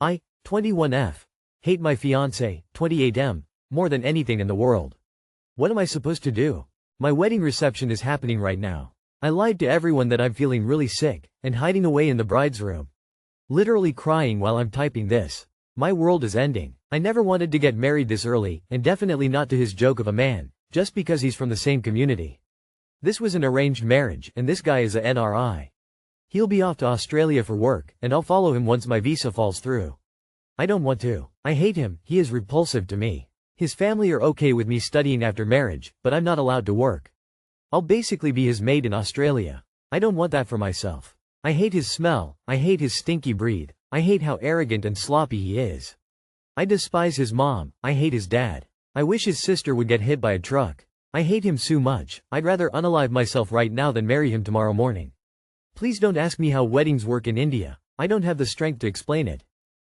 I, 21F, hate my fiancé, 28M, more than anything in the world. What am I supposed to do? My wedding reception is happening right now. I lied to everyone that I'm feeling really sick, and hiding away in the bride's room. Literally crying while I'm typing this. My world is ending. I never wanted to get married this early, and definitely not to his joke of a man, just because he's from the same community. This was an arranged marriage, and this guy is a NRI. He'll be off to Australia for work, and I'll follow him once my visa falls through. I don't want to. I hate him, he is repulsive to me. His family are okay with me studying after marriage, but I'm not allowed to work. I'll basically be his maid in Australia. I don't want that for myself. I hate his smell, I hate his stinky breed, I hate how arrogant and sloppy he is. I despise his mom, I hate his dad. I wish his sister would get hit by a truck. I hate him so much, I'd rather unalive myself right now than marry him tomorrow morning. Please don't ask me how weddings work in India, I don't have the strength to explain it.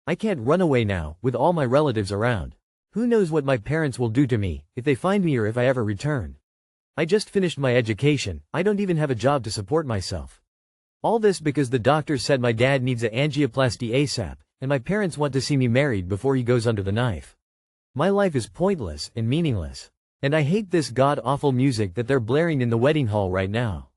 I can't run away now, with all my relatives around. Who knows what my parents will do to me, if they find me or if I ever return. I just finished my education, I don't even have a job to support myself. All this because the doctor said my dad needs a angioplasty ASAP, and my parents want to see me married before he goes under the knife. My life is pointless and meaningless. And I hate this god-awful music that they're blaring in the wedding hall right now.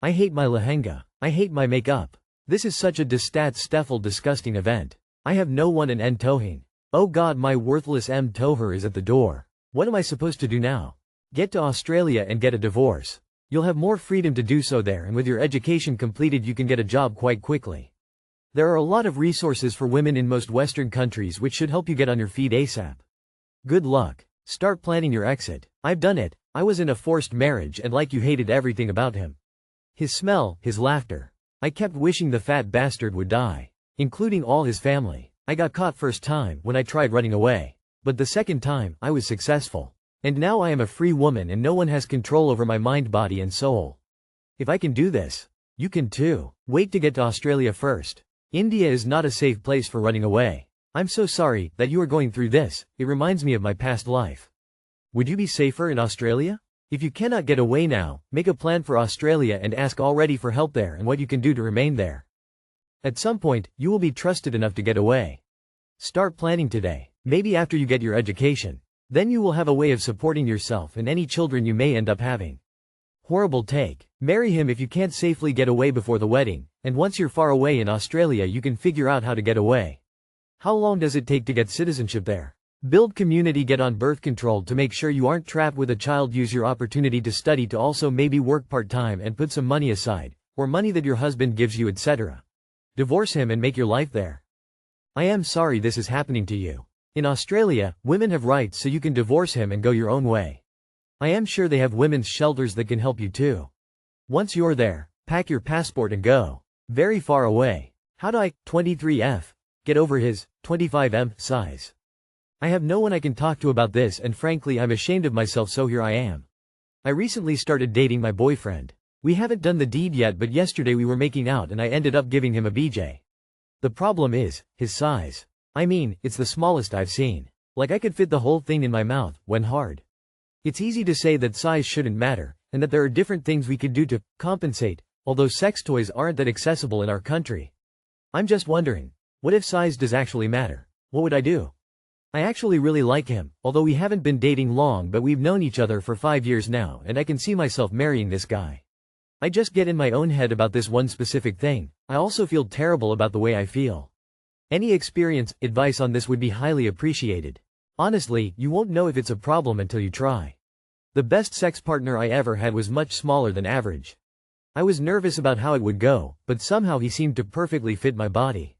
I hate my lehenga. I hate my makeup. This is such a disgusting event. I have no one in Tohin. Oh god, my worthless Toher is at the door. What am I supposed to do now? Get to Australia and get a divorce. You'll have more freedom to do so there, and with your education completed you can get a job quite quickly. There are a lot of resources for women in most Western countries which should help you get on your feet ASAP. Good luck. Start planning your exit. I've done it. I was in a forced marriage and like you hated everything about him. His smell, his laughter. I kept wishing the fat bastard would die. Including all his family. I got caught first time when I tried running away. But the second time, I was successful. And now I am a free woman and no one has control over my mind, body and soul. If I can do this, you can too. Wait to get to Australia first. India is not a safe place for running away. I'm so sorry that you are going through this, it reminds me of my past life. Would you be safer in Australia? If you cannot get away now, make a plan for Australia and ask already for help there and what you can do to remain there. At some point, you will be trusted enough to get away. Start planning today, maybe after you get your education. Then you will have a way of supporting yourself and any children you may end up having. Horrible take. Marry him if you can't safely get away before the wedding, and once you're far away in Australia you can figure out how to get away. How long does it take to get citizenship there? Build community, get on birth control to make sure you aren't trapped with a child, use your opportunity to study to also maybe work part-time and put some money aside, or money that your husband gives you, etc. Divorce him and make your life there. I am sorry this is happening to you. In Australia, women have rights so you can divorce him and go your own way. I am sure they have women's shelters that can help you too. Once you're there, pack your passport and go. Very far away. How do I, 23F, get over his 25M size? I have no one I can talk to about this and frankly I'm ashamed of myself, so here I am. I recently started dating my boyfriend. We haven't done the deed yet, but yesterday we were making out and I ended up giving him a BJ. The problem is, his size. I mean, it's the smallest I've seen. Like I could fit the whole thing in my mouth, when hard. It's easy to say that size shouldn't matter, and that there are different things we could do to compensate, although sex toys aren't that accessible in our country. I'm just wondering, what if size does actually matter? What would I do? I actually really like him, although we haven't been dating long, but we've known each other for 5 years now and I can see myself marrying this guy. I just get in my own head about this one specific thing. I also feel terrible about the way I feel. Any advice on this would be highly appreciated. Honestly, you won't know if it's a problem until you try. The best sex partner I ever had was much smaller than average. I was nervous about how it would go, but somehow he seemed to perfectly fit my body.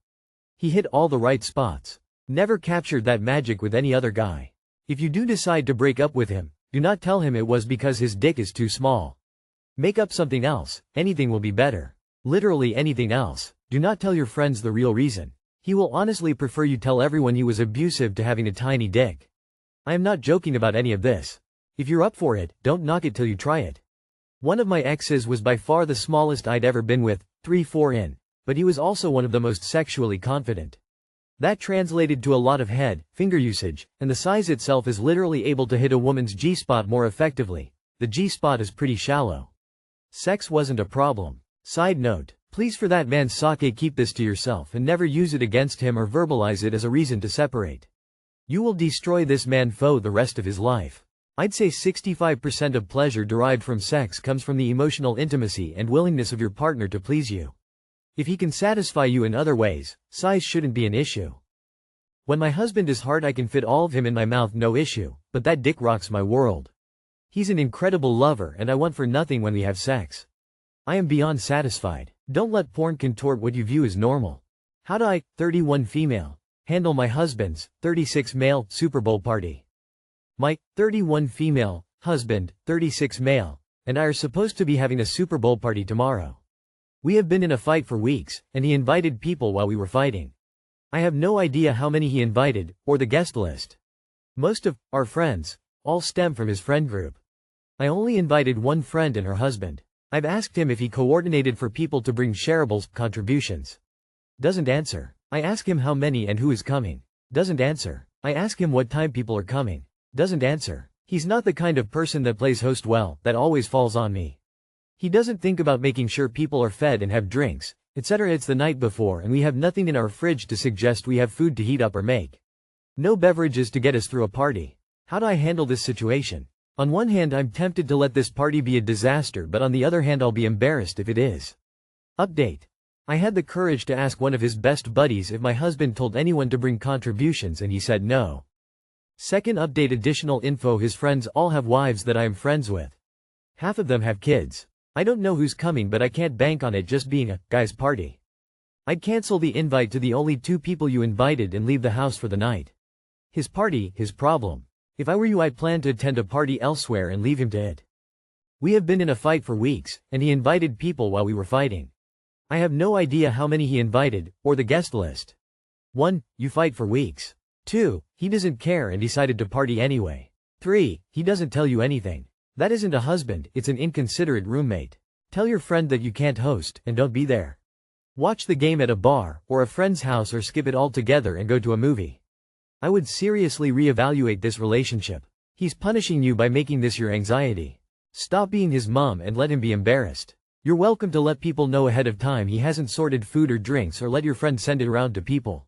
He hit all the right spots. Never captured that magic with any other guy. If you do decide to break up with him, do not tell him it was because his dick is too small. Make up something else, anything will be better. Literally anything else. Do not tell your friends the real reason. He will honestly prefer you tell everyone he was abusive to having a tiny dick. I am not joking about any of this. If you're up for it, don't knock it till you try it. One of my exes was by far the smallest I'd ever been with, 3'4" in, but he was also one of the most sexually confident. That translated to a lot of head, finger usage, and the size itself is literally able to hit a woman's G-spot more effectively. The G-spot is pretty shallow. Sex wasn't a problem. Side note, Please for that man's sake keep this to yourself and never use it against him or verbalize it as a reason to separate. You will destroy this man foe the rest of his life. I'd say 65% of pleasure derived from sex comes from the emotional intimacy and willingness of your partner to please you. If he can satisfy you in other ways, size shouldn't be an issue. When my husband is hard I can fit all of him in my mouth no issue, but that dick rocks my world. He's an incredible lover and I want for nothing when we have sex. I am beyond satisfied. Don't let porn contort what you view as normal. How do I, 31 female, handle my husband's, 36 male, Super Bowl party? My, 31 female, husband, 36 male, and I are supposed to be having a Super Bowl party tomorrow. We have been in a fight for weeks, and he invited people while we were fighting. I have no idea how many he invited, or the guest list. Most of our friends all stem from his friend group. I only invited one friend and her husband. I've asked him if he coordinated for people to bring shareables, contributions. Doesn't answer. I ask him how many and who is coming. Doesn't answer. I ask him what time people are coming. Doesn't answer. He's not the kind of person that plays host well, that always falls on me. He doesn't think about making sure people are fed and have drinks, etc. It's the night before and we have nothing in our fridge to suggest we have food to heat up or make. No beverages to get us through a party. How do I handle this situation? On one hand I'm tempted to let this party be a disaster, but on the other hand I'll be embarrassed if it is. Update. I had the courage to ask one of his best buddies if my husband told anyone to bring contributions and he said no. Second update, additional info, his friends all have wives that I am friends with. Half of them have kids. I don't know who's coming but I can't bank on it just being a guy's party. I'd cancel the invite to the only 2 people you invited and leave the house for the night. His party, his problem. If I were you I'd plan to attend a party elsewhere and leave him to it. We have been in a fight for weeks, and he invited people while we were fighting. I have no idea how many he invited, or the guest list. 1. You fight for weeks. 2. He doesn't care and decided to party anyway. 3. He doesn't tell you anything. That isn't a husband, it's an inconsiderate roommate. Tell your friend that you can't host, and don't be there. Watch the game at a bar, or a friend's house, or skip it altogether and go to a movie. I would seriously reevaluate this relationship. He's punishing you by making this your anxiety. Stop being his mom and let him be embarrassed. You're welcome to let people know ahead of time he hasn't sorted food or drinks, or let your friend send it around to people.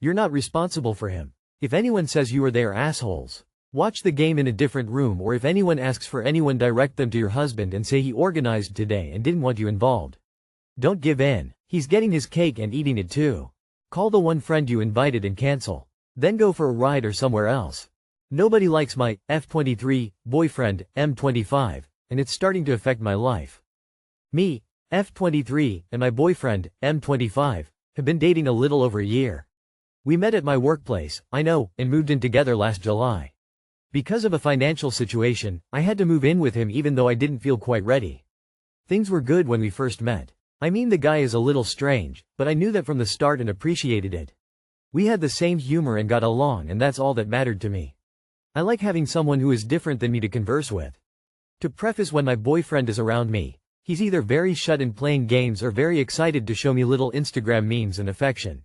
You're not responsible for him. If anyone says you are, they are assholes. Watch the game in a different room, or if anyone asks for anyone, direct them to your husband and say he organized today and didn't want you involved. Don't give in. He's getting his cake and eating it too. Call the one friend you invited and cancel. Then go for a ride or somewhere else. Nobody likes my F23 boyfriend, M25, and it's starting to affect my life. Me, F23, and my boyfriend, M25, have been dating a little over a year. We met at my workplace, I know, and moved in together last July. Because of a financial situation, I had to move in with him even though I didn't feel quite ready. Things were good when we first met. I mean, the guy is a little strange, but I knew that from the start and appreciated it. We had the same humor and got along, and that's all that mattered to me. I like having someone who is different than me to converse with. To preface, when my boyfriend is around me, he's either very shut in playing games or very excited to show me little Instagram memes and affection.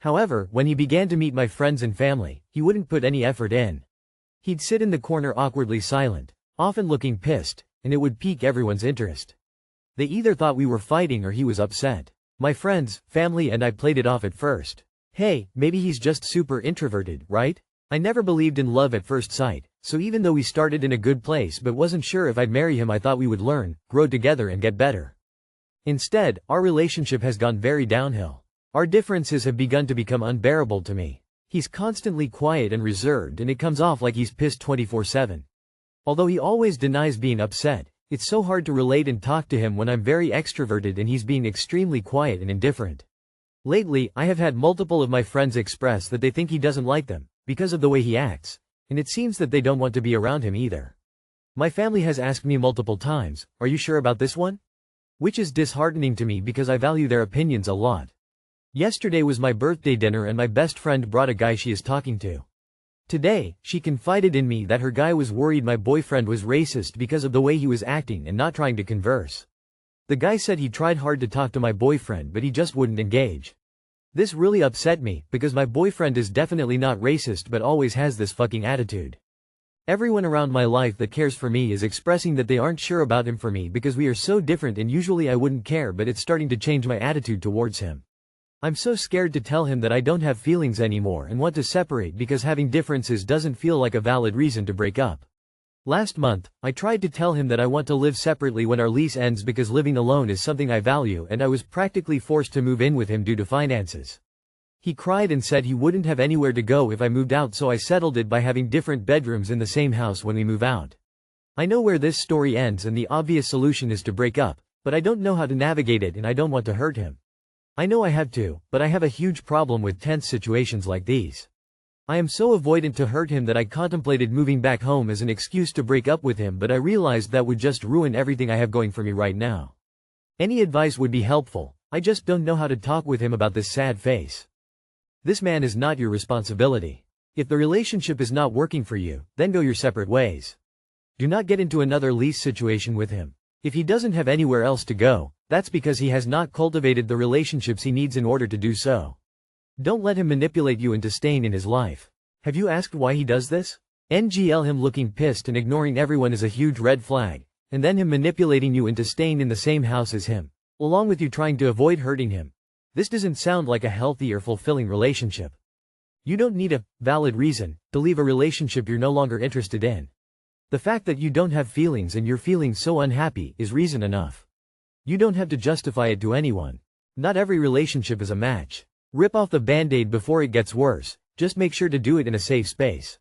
However, when he began to meet my friends and family, he wouldn't put any effort in. He'd sit in the corner awkwardly silent, often looking pissed, and it would pique everyone's interest. They either thought we were fighting or he was upset. My friends, family and I played it off at first. Hey, maybe he's just super introverted, right? I never believed in love at first sight, so even though we started in a good place but wasn't sure if I'd marry him, I thought we would learn, grow together and get better. Instead, our relationship has gone very downhill. Our differences have begun to become unbearable to me. He's constantly quiet and reserved, and it comes off like he's pissed 24/7. Although he always denies being upset, it's so hard to relate and talk to him when I'm very extroverted and he's being extremely quiet and indifferent. Lately, I have had multiple of my friends express that they think he doesn't like them, because of the way he acts, and it seems that they don't want to be around him either. My family has asked me multiple times, "Are you sure about this one?" Which is disheartening to me because I value their opinions a lot. Yesterday was my birthday dinner and my best friend brought a guy she is talking to. Today, she confided in me that her guy was worried my boyfriend was racist because of the way he was acting and not trying to converse. The guy said he tried hard to talk to my boyfriend but he just wouldn't engage. This really upset me, because my boyfriend is definitely not racist but always has this fucking attitude. Everyone around my life that cares for me is expressing that they aren't sure about him for me because we are so different, and usually I wouldn't care, but it's starting to change my attitude towards him. I'm so scared to tell him that I don't have feelings anymore and want to separate because having differences doesn't feel like a valid reason to break up. Last month, I tried to tell him that I want to live separately when our lease ends because living alone is something I value, and I was practically forced to move in with him due to finances. He cried and said he wouldn't have anywhere to go if I moved out, so I settled it by having different bedrooms in the same house when we move out. I know where this story ends and the obvious solution is to break up, but I don't know how to navigate it and I don't want to hurt him. I know I have to, but I have a huge problem with tense situations like these. I am so avoidant to hurt him that I contemplated moving back home as an excuse to break up with him, but I realized that would just ruin everything I have going for me right now. Any advice would be helpful. I just don't know how to talk with him about this sad face. This man is not your responsibility. If the relationship is not working for you, then go your separate ways. Do not get into another lease situation with him. If he doesn't have anywhere else to go, that's because he has not cultivated the relationships he needs in order to do so. Don't let him manipulate you into staying in his life. Have you asked why he does this? NGL him looking pissed and ignoring everyone is a huge red flag, and then him manipulating you into staying in the same house as him, along with you trying to avoid hurting him. This doesn't sound like a healthy or fulfilling relationship. You don't need a valid reason to leave a relationship you're no longer interested in. The fact that you don't have feelings and you're feeling so unhappy is reason enough. You don't have to justify it to anyone. Not every relationship is a match. Rip off the band-aid before it gets worse, just make sure to do it in a safe space.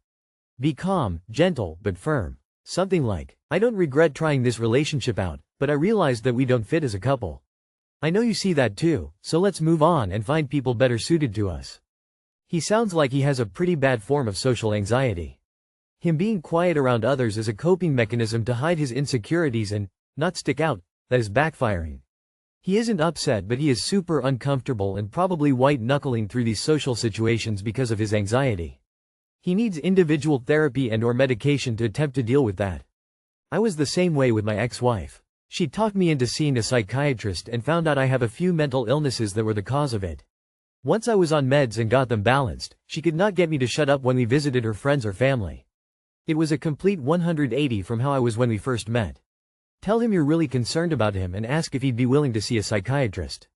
Be calm, gentle, but firm. Something like, I don't regret trying this relationship out, but I realized that we don't fit as a couple. I know you see that too, so let's move on and find people better suited to us. He sounds like he has a pretty bad form of social anxiety. Him being quiet around others is a coping mechanism to hide his insecurities and not stick out, that is backfiring. He isn't upset, but he is super uncomfortable and probably white-knuckling through these social situations because of his anxiety. He needs individual therapy and/or medication to attempt to deal with that. I was the same way with my ex-wife. She talked me into seeing a psychiatrist and found out I have a few mental illnesses that were the cause of it. Once I was on meds and got them balanced, she could not get me to shut up when we visited her friends or family. It was a complete 180 from how I was when we first met. Tell him you're really concerned about him and ask if he'd be willing to see a psychiatrist.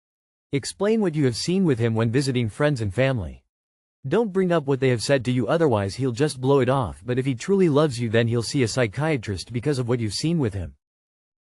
Explain what you have seen with him when visiting friends and family. Don't bring up what they have said to you, otherwise he'll just blow it off, but if he truly loves you then he'll see a psychiatrist because of what you've seen with him.